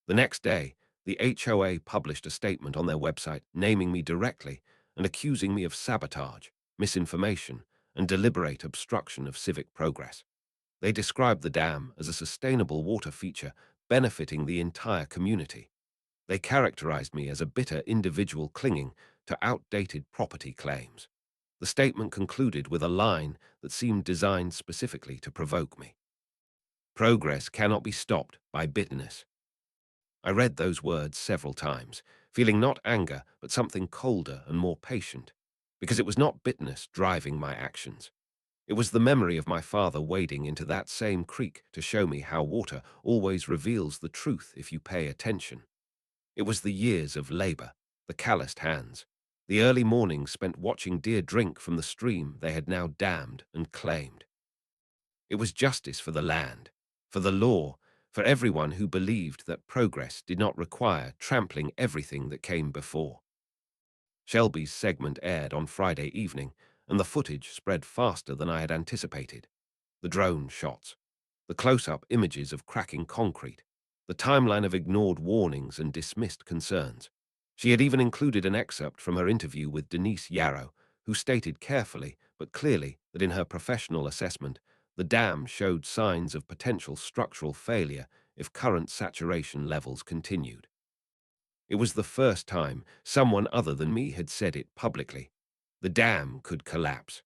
The next day, the HOA published a statement on their website naming me directly and accusing me of sabotage, misinformation, and deliberate obstruction of civic progress. They described the dam as a sustainable water feature benefiting the entire community. They characterized me as a bitter individual clinging to outdated property claims. The statement concluded with a line that seemed designed specifically to provoke me. Progress cannot be stopped by bitterness. I read those words several times, feeling not anger, but something colder and more patient, because it was not bitterness driving my actions. It was the memory of my father wading into that same creek to show me how water always reveals the truth if you pay attention. It was the years of labor, the calloused hands, the early mornings spent watching deer drink from the stream they had now dammed and claimed. It was justice for the land, for the law, for everyone who believed that progress did not require trampling everything that came before. Shelby's segment aired on Friday evening, and the footage spread faster than I had anticipated. The drone shots, the close-up images of cracking concrete, the timeline of ignored warnings and dismissed concerns. She had even included an excerpt from her interview with Denise Yarrow, who stated carefully but clearly that in her professional assessment, the dam showed signs of potential structural failure if current saturation levels continued. It was the first time someone other than me had said it publicly. The dam could collapse.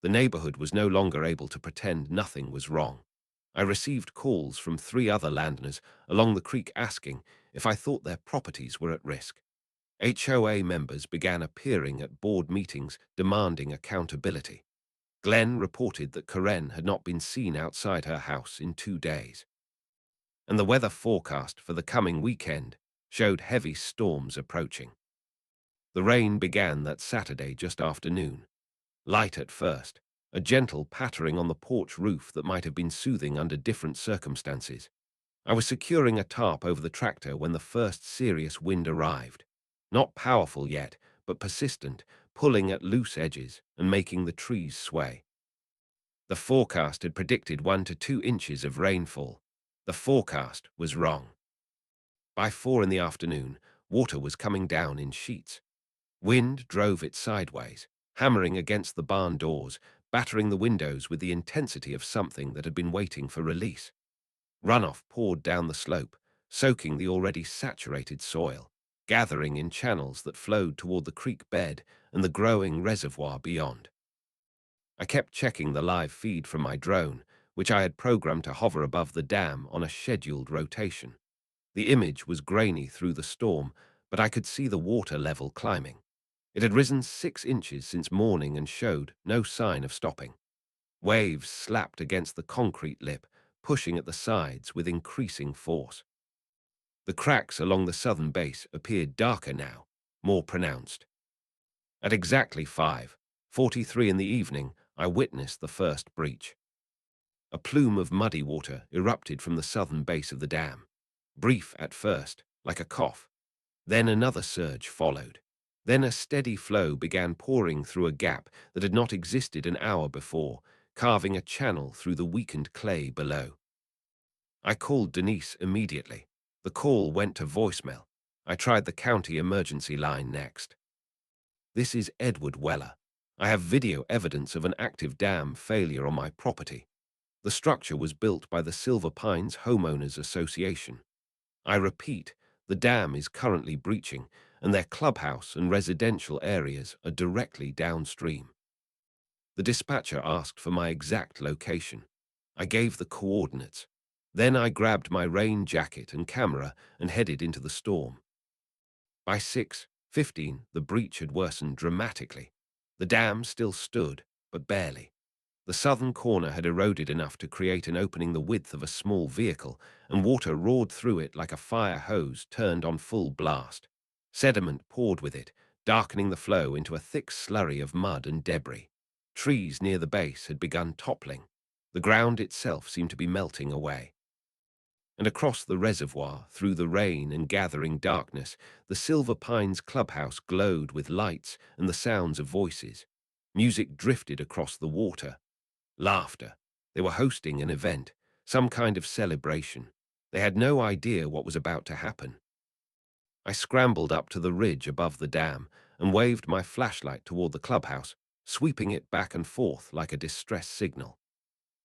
The neighborhood was no longer able to pretend nothing was wrong. I received calls from 3 other landowners along the creek asking if I thought their properties were at risk. HOA members began appearing at board meetings demanding accountability. Glenn reported that Karen had not been seen outside her house in 2 days. And the weather forecast for the coming weekend showed heavy storms approaching. The rain began that Saturday just after noon. Light at first, a gentle pattering on the porch roof that might have been soothing under different circumstances. I was securing a tarp over the tractor when the first serious wind arrived. Not powerful yet, but persistent, pulling at loose edges and making the trees sway. The forecast had predicted 1 to 2 inches of rainfall. The forecast was wrong. By 4 in the afternoon, water was coming down in sheets. Wind drove it sideways, hammering against the barn doors, battering the windows with the intensity of something that had been waiting for release. Runoff poured down the slope, soaking the already saturated soil, gathering in channels that flowed toward the creek bed and the growing reservoir beyond. I kept checking the live feed from my drone, which I had programmed to hover above the dam on a scheduled rotation. The image was grainy through the storm, but I could see the water level climbing. It had risen 6 inches since morning and showed no sign of stopping. Waves slapped against the concrete lip, pushing at the sides with increasing force. The cracks along the southern base appeared darker now, more pronounced. At exactly 5, 43 in the evening, I witnessed the first breach. A plume of muddy water erupted from the southern base of the dam. Brief at first, like a cough. Then another surge followed. Then a steady flow began pouring through a gap that had not existed an hour before, carving a channel through the weakened clay below. I called Denise immediately. The call went to voicemail. I tried the county emergency line next. This is Edward Weller. I have video evidence of an active dam failure on my property. The structure was built by the Silver Pines Homeowners Association. I repeat, the dam is currently breaching, and their clubhouse and residential areas are directly downstream. The dispatcher asked for my exact location. I gave the coordinates. Then I grabbed my rain jacket and camera and headed into the storm. By 6:15, the breach had worsened dramatically. The dam still stood, but barely. The southern corner had eroded enough to create an opening the width of a small vehicle, and water roared through it like a fire hose turned on full blast. Sediment poured with it, darkening the flow into a thick slurry of mud and debris. Trees near the base had begun toppling. The ground itself seemed to be melting away. And across the reservoir, through the rain and gathering darkness, the Silver Pines clubhouse glowed with lights and the sounds of voices. Music drifted across the water. Laughter. They were hosting an event, some kind of celebration. They had no idea what was about to happen. I scrambled up to the ridge above the dam and waved my flashlight toward the clubhouse, sweeping it back and forth like a distress signal.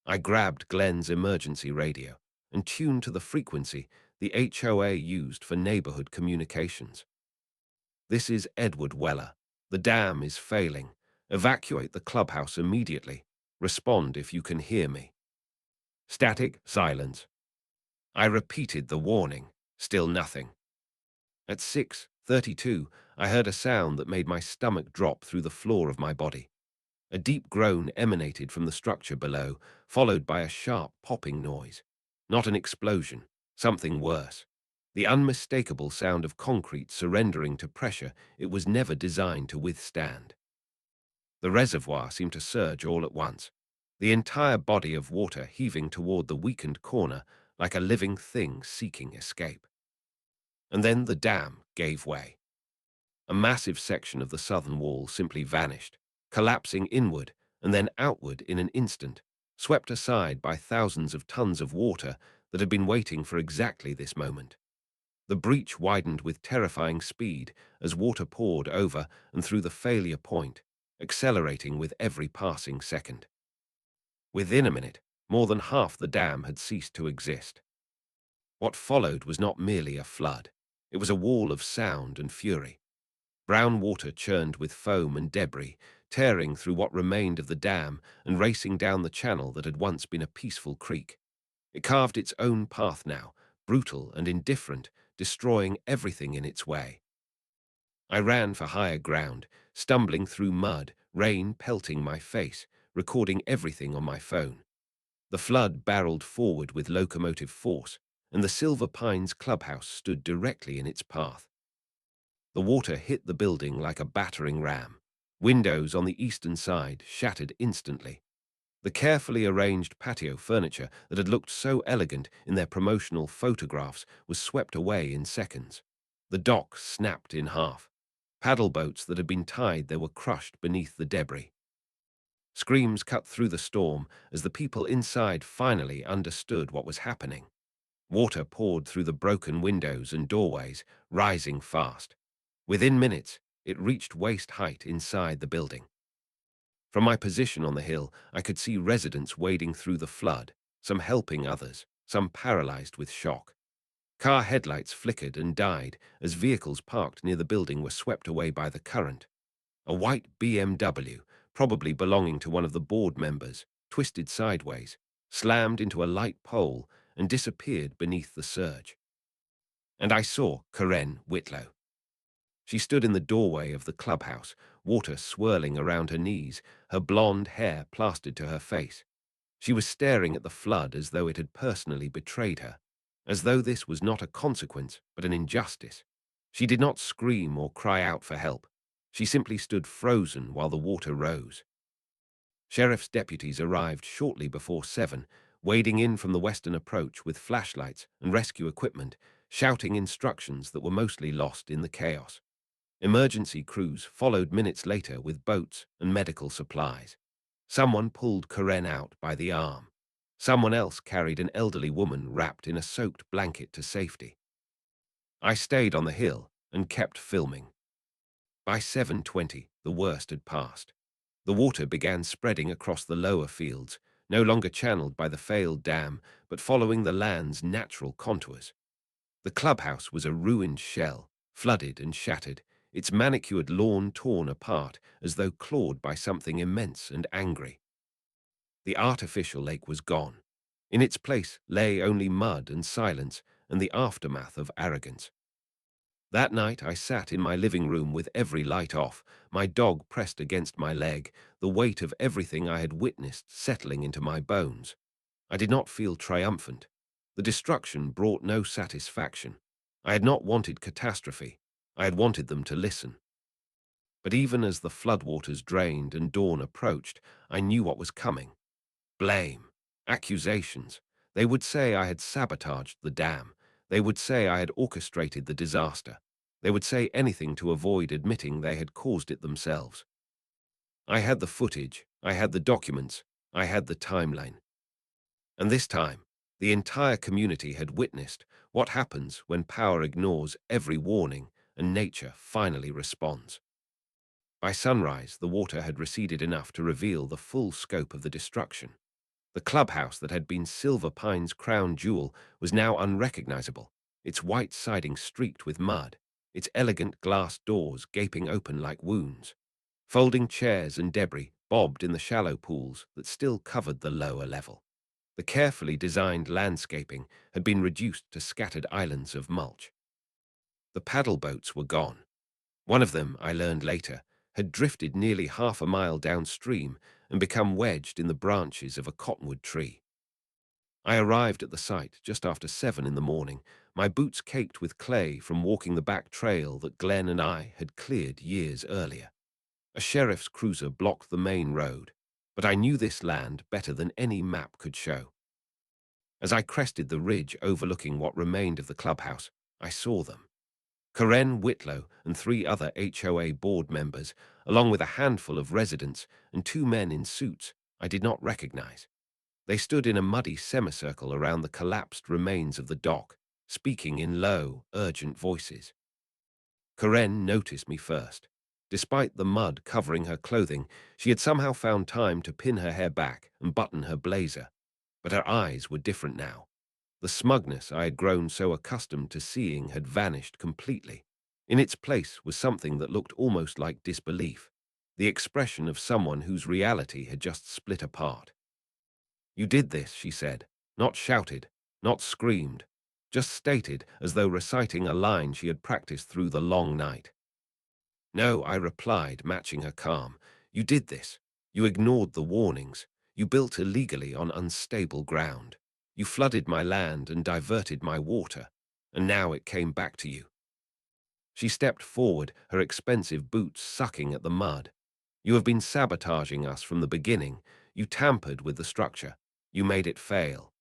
I grabbed Glenn's emergency radio and tuned to the frequency the HOA used for neighborhood communications. This is Edward Weller. The dam is failing. Evacuate the clubhouse immediately. Respond if you can hear me. Static silence. I repeated the warning. Still nothing. At 6:32, I heard a sound that made my stomach drop through the floor of my body. A deep groan emanated from the structure below, followed by a sharp popping noise. Not an explosion, something worse. The unmistakable sound of concrete surrendering to pressure it was never designed to withstand. The reservoir seemed to surge all at once, the entire body of water heaving toward the weakened corner like a living thing seeking escape. And then the dam gave way. A massive section of the southern wall simply vanished, collapsing inward and then outward in an instant, swept aside by thousands of tons of water that had been waiting for exactly this moment. The breach widened with terrifying speed as water poured over and through the failure point, accelerating with every passing second. Within a minute, more than half the dam had ceased to exist. What followed was not merely a flood. It was a wall of sound and fury. Brown water churned with foam and debris, tearing through what remained of the dam and racing down the channel that had once been a peaceful creek. It carved its own path now, brutal and indifferent, destroying everything in its way. I ran for higher ground, stumbling through mud, rain pelting my face, recording everything on my phone. The flood barreled forward with locomotive force, and the Silver Pines clubhouse stood directly in its path. The water hit the building like a battering ram. Windows on the eastern side shattered instantly. The carefully arranged patio furniture that had looked so elegant in their promotional photographs was swept away in seconds. The dock snapped in half. Paddle boats that had been tied there were crushed beneath the debris. Screams cut through the storm as the people inside finally understood what was happening. Water poured through the broken windows and doorways, rising fast. Within minutes, it reached waist height inside the building. From my position on the hill, I could see residents wading through the flood, some helping others, some paralyzed with shock. Car headlights flickered and died as vehicles parked near the building were swept away by the current. A white BMW, probably belonging to one of the board members, twisted sideways, slammed into a light pole, and disappeared beneath the surge. And I saw Karen Whitlow. She stood in the doorway of the clubhouse, water swirling around her knees, her blonde hair plastered to her face. She was staring at the flood as though it had personally betrayed her, as though this was not a consequence but an injustice. She did not scream or cry out for help. She simply stood frozen while the water rose. Sheriff's deputies arrived shortly before 7, wading in from the western approach with flashlights and rescue equipment, shouting instructions that were mostly lost in the chaos. Emergency crews followed minutes later with boats and medical supplies. Someone pulled Karen out by the arm. Someone else carried an elderly woman wrapped in a soaked blanket to safety. I stayed on the hill and kept filming. By 7:20, the worst had passed. The water began spreading across the lower fields, no longer channeled by the failed dam, but following the land's natural contours. The clubhouse was a ruined shell, flooded and shattered, its manicured lawn torn apart as though clawed by something immense and angry. The artificial lake was gone. In its place lay only mud and silence and the aftermath of arrogance. That night I sat in my living room with every light off, my dog pressed against my leg, the weight of everything I had witnessed settling into my bones. I did not feel triumphant. The destruction brought no satisfaction. I had not wanted catastrophe. I had wanted them to listen. But even as the floodwaters drained and dawn approached, I knew what was coming. Blame, accusations. They would say I had sabotaged the dam. They would say I had orchestrated the disaster. They would say anything to avoid admitting they had caused it themselves. I had the footage, I had the documents, I had the timeline. And this time, the entire community had witnessed what happens when power ignores every warning and nature finally responds. By sunrise, the water had receded enough to reveal the full scope of the destruction. The clubhouse that had been Silver Pine's crown jewel was now unrecognizable, its white siding streaked with mud, its elegant glass doors gaping open like wounds. Folding chairs and debris bobbed in the shallow pools that still covered the lower level. The carefully designed landscaping had been reduced to scattered islands of mulch. The paddle boats were gone. One of them, I learned later, had drifted nearly half a mile downstream and become wedged in the branches of a cottonwood tree. I arrived at the site just after 7 in the morning, my boots caked with clay from walking the back trail that Glenn and I had cleared years earlier. A sheriff's cruiser blocked the main road, but I knew this land better than any map could show. As I crested the ridge overlooking what remained of the clubhouse, I saw them. Karen Whitlow and 3 other HOA board members, along with a handful of residents and 2 men in suits I did not recognize. They stood in a muddy semicircle around the collapsed remains of the dock, speaking in low, urgent voices. Karen noticed me first. Despite the mud covering her clothing, she had somehow found time to pin her hair back and button her blazer. But her eyes were different now. The smugness I had grown so accustomed to seeing had vanished completely. In its place was something that looked almost like disbelief, the expression of someone whose reality had just split apart. "You did this," she said, not shouted, not screamed, just stated as though reciting a line she had practiced through the long night. "No," I replied, matching her calm. "You did this. You ignored the warnings. You built illegally on unstable ground. You flooded my land and diverted my water, and now it came back to you." She stepped forward, her expensive boots sucking at the mud. "You have been sabotaging us from the beginning. You tampered with the structure. You made it fail."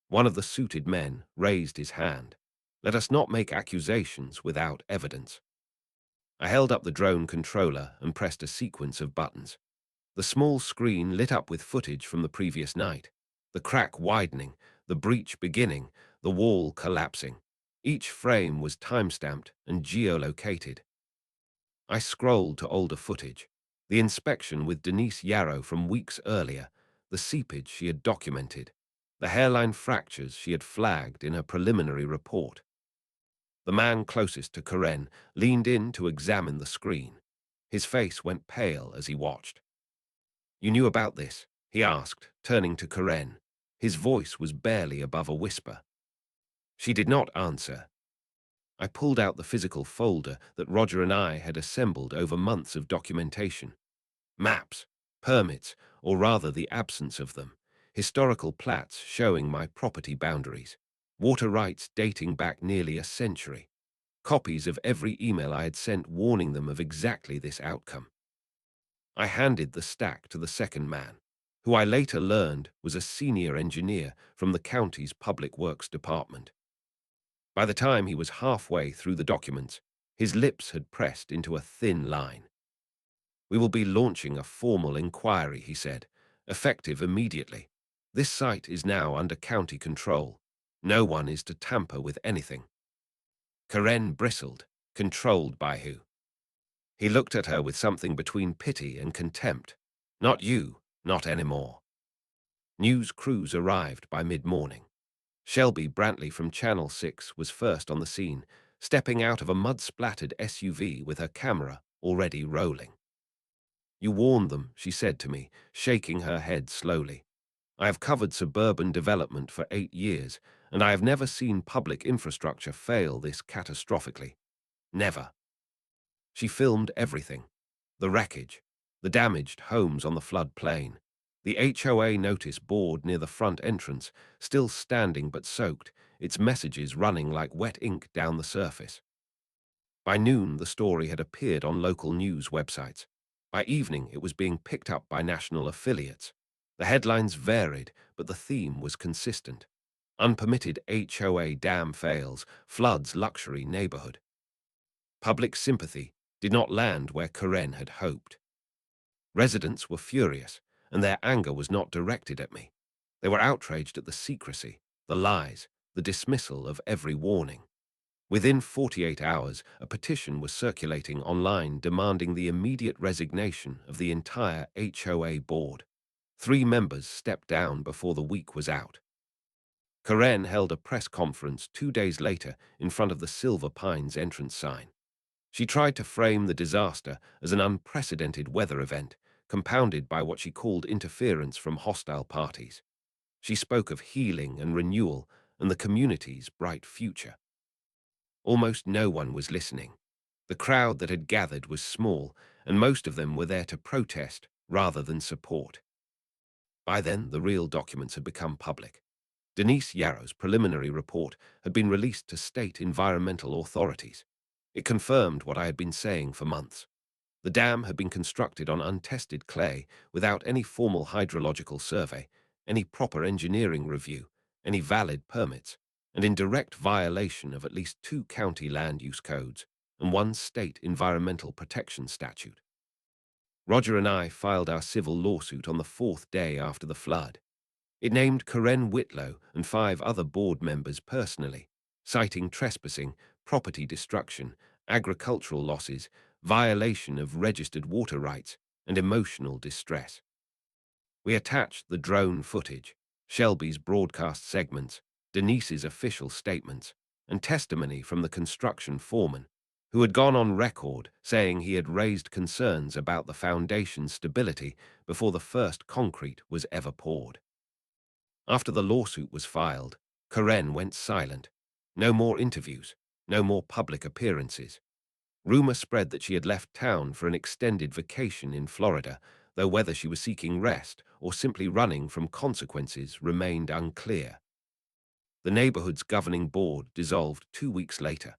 One of the suited men raised his hand. "Let us not make accusations without evidence." I held up the drone controller and pressed a sequence of buttons. The small screen lit up with footage from the previous night. The crack widening, the breach beginning, the wall collapsing. Each frame was timestamped and geolocated. I scrolled to older footage. The inspection with Denise Yarrow from weeks earlier, the seepage she had documented, the hairline fractures she had flagged in her preliminary report. The man closest to Karen leaned in to examine the screen. His face went pale as he watched. "You knew about this?" he asked, turning to Karen. His voice was barely above a whisper. She did not answer. I pulled out the physical folder that Roger and I had assembled over months of documentation. Maps, permits, or rather the absence of them, historical plats showing my property boundaries, water rights dating back nearly a century. copies of every email I had sent warning them of exactly this outcome. I handed the stack to the second man, who I later learned was a senior engineer from the county's public works department. By the time he was halfway through the documents, his lips had pressed into a thin line. "We will be launching a formal inquiry," he said, "effective immediately. This site is now under county control. No one is to tamper with anything." Karen bristled, controlled by who? He looked at her with something between pity and contempt. "Not you, not anymore." News crews arrived by mid-morning. Shelby Brantley from Channel 6 was first on the scene, stepping out of a mud-splattered SUV with her camera already rolling. "You warned them," she said to me, shaking her head slowly. "I have covered suburban development for 8 years, and I have never seen public infrastructure fail this catastrophically. Never." She filmed everything: the wreckage, the damaged homes on the flood plain, the HOA notice board near the front entrance, still standing but soaked, its messages running like wet ink down the surface. By noon, the story had appeared on local news websites. By evening, it was being picked up by national affiliates. The headlines varied, but the theme was consistent: unpermitted HOA dam fails, floods luxury neighborhood. Public sympathy did not land where Karen had hoped. Residents were furious, and their anger was not directed at me. They were outraged at the secrecy, the lies, the dismissal of every warning. Within 48 hours, a petition was circulating online demanding the immediate resignation of the entire HOA board. 3 members stepped down before the week was out. Karen held a press conference 2 days later in front of the Silver Pines entrance sign. She tried to frame the disaster as an unprecedented weather event, compounded by what she called interference from hostile parties. She spoke of healing and renewal and the community's bright future. Almost no one was listening. The crowd that had gathered was small, and most of them were there to protest rather than support. By then, the real documents had become public. Denise Yarrow's preliminary report had been released to state environmental authorities. It confirmed what I had been saying for months. The dam had been constructed on untested clay without any formal hydrological survey, any proper engineering review, any valid permits, and in direct violation of at least 2 county land use codes and 1 state environmental protection statute. Roger and I filed our civil lawsuit on the 4th day after the flood. It named Karen Whitlow and 5 other board members personally, citing trespassing, property destruction, agricultural losses, violation of registered water rights, and emotional distress. We attached the drone footage, Shelby's broadcast segments, Denise's official statements, and testimony from the construction foreman, who had gone on record saying he had raised concerns about the foundation's stability before the first concrete was ever poured. After the lawsuit was filed, Karen went silent. No more interviews, no more public appearances. Rumor spread that she had left town for an extended vacation in Florida, though whether she was seeking rest or simply running from consequences remained unclear. The neighborhood's governing board dissolved 2 weeks later.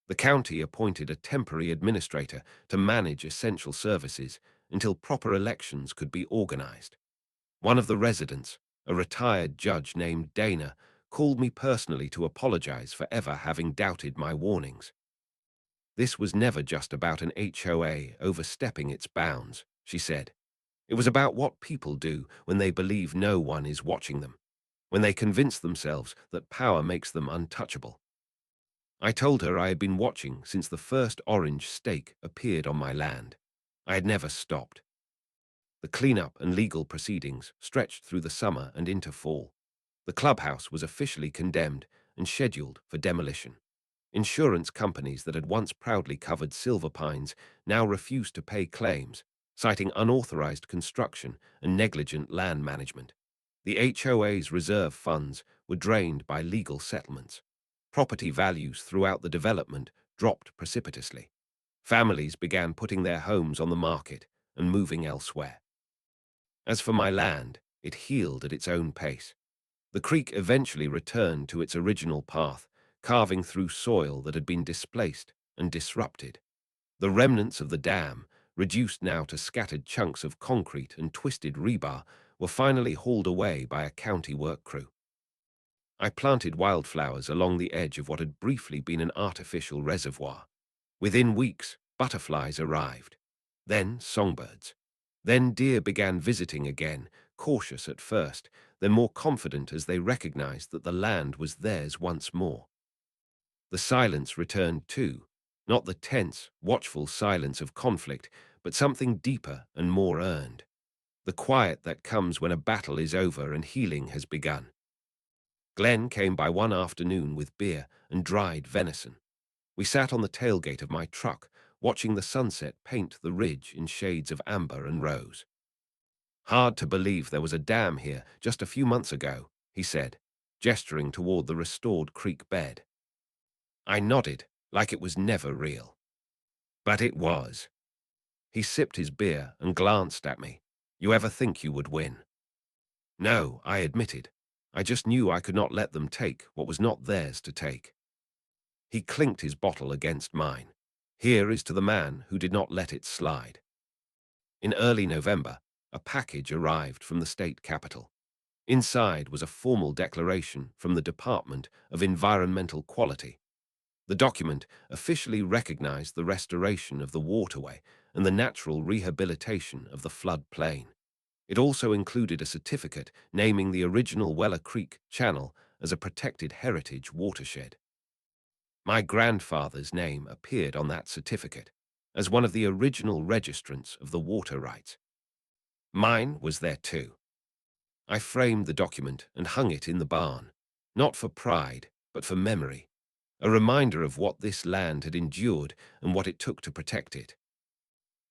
The county appointed a temporary administrator to manage essential services until proper elections could be organized. One of the residents, a retired judge named Dana, called me personally to apologize for ever having doubted my warnings. "This was never just about an HOA overstepping its bounds," she said. "It was about what people do when they believe no one is watching them, when they convince themselves that power makes them untouchable." I told her I had been watching since the first orange stake appeared on my land. I had never stopped. The cleanup and legal proceedings stretched through the summer and into fall. The clubhouse was officially condemned and scheduled for demolition. Insurance companies that had once proudly covered Silver Pines now refused to pay claims, citing unauthorized construction and negligent land management. The HOA's reserve funds were drained by legal settlements. Property values throughout the development dropped precipitously. Families began putting their homes on the market and moving elsewhere. As for my land, it healed at its own pace. The creek eventually returned to its original path, carving through soil that had been displaced and disrupted. The remnants of the dam, reduced now to scattered chunks of concrete and twisted rebar, were finally hauled away by a county work crew. I planted wildflowers along the edge of what had briefly been an artificial reservoir. Within weeks, butterflies arrived, then songbirds. Then deer began visiting again, cautious at first, then more confident as they recognized that the land was theirs once more. The silence returned too, not the tense, watchful silence of conflict, but something deeper and more earned. The quiet that comes when a battle is over and healing has begun. Glenn came by one afternoon with beer and dried venison. We sat on the tailgate of my truck, watching the sunset paint the ridge in shades of amber and rose. "Hard to believe there was a dam here just a few months ago," he said, gesturing toward the restored creek bed. I nodded, like it was never real. But it was. He sipped his beer and glanced at me. "You ever think you would win?" "No," I admitted. "I just knew I could not let them take what was not theirs to take." He clinked his bottle against mine. "Here is to the man who did not let it slide." In early November, a package arrived from the state capitol. Inside was a formal declaration from the Department of Environmental Quality. The document officially recognized the restoration of the waterway and the natural rehabilitation of the flood plain. It also included a certificate naming the original Weller Creek channel as a protected heritage watershed. My grandfather's name appeared on that certificate as one of the original registrants of the water rights. Mine was there too. I framed the document and hung it in the barn, not for pride, but for memory, a reminder of what this land had endured and what it took to protect it.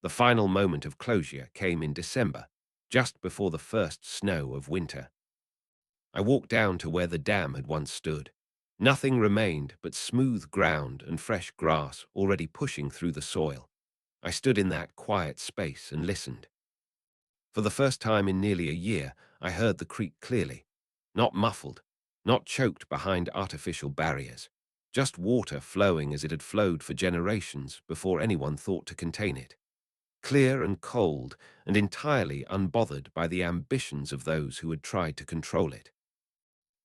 The final moment of closure came in December, just before the first snow of winter. I walked down to where the dam had once stood. Nothing remained but smooth ground and fresh grass already pushing through the soil. I stood in that quiet space and listened. For the first time in nearly a year, I heard the creek clearly, not muffled, not choked behind artificial barriers, just water flowing as it had flowed for generations before anyone thought to contain it. Clear and cold, and entirely unbothered by the ambitions of those who had tried to control it.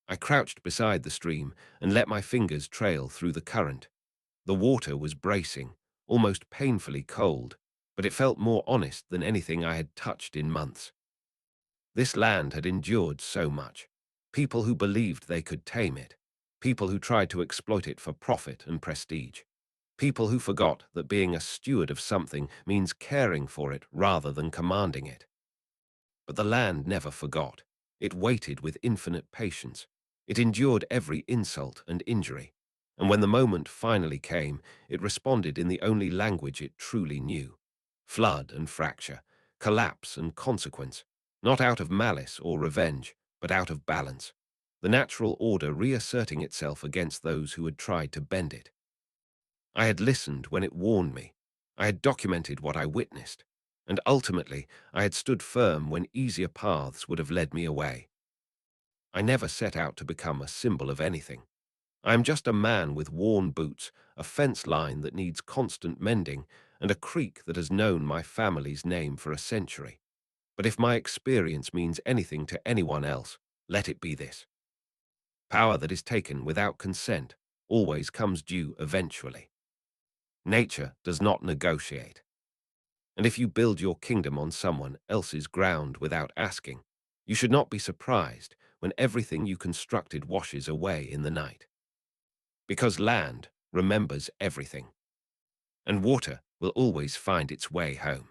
I crouched beside the stream and let my fingers trail through the current. The water was bracing, almost painfully cold, but it felt more honest than anything I had touched in months. This land had endured so much. People who believed they could tame it. People who tried to exploit it for profit and prestige. People who forgot that being a steward of something means caring for it rather than commanding it. But the land never forgot. It waited with infinite patience. It endured every insult and injury. And when the moment finally came, it responded in the only language it truly knew. Flood and fracture, collapse and consequence, not out of malice or revenge, but out of balance. The natural order reasserting itself against those who had tried to bend it. I had listened when it warned me. I had documented what I witnessed. And ultimately, I had stood firm when easier paths would have led me away. I never set out to become a symbol of anything. I am just a man with worn boots, a fence line that needs constant mending, and a creek that has known my family's name for a century. But if my experience means anything to anyone else, let it be this. Power that is taken without consent always comes due eventually. Nature does not negotiate. And if you build your kingdom on someone else's ground without asking, you should not be surprised when everything you constructed washes away in the night. Because land remembers everything, and water will always find its way home.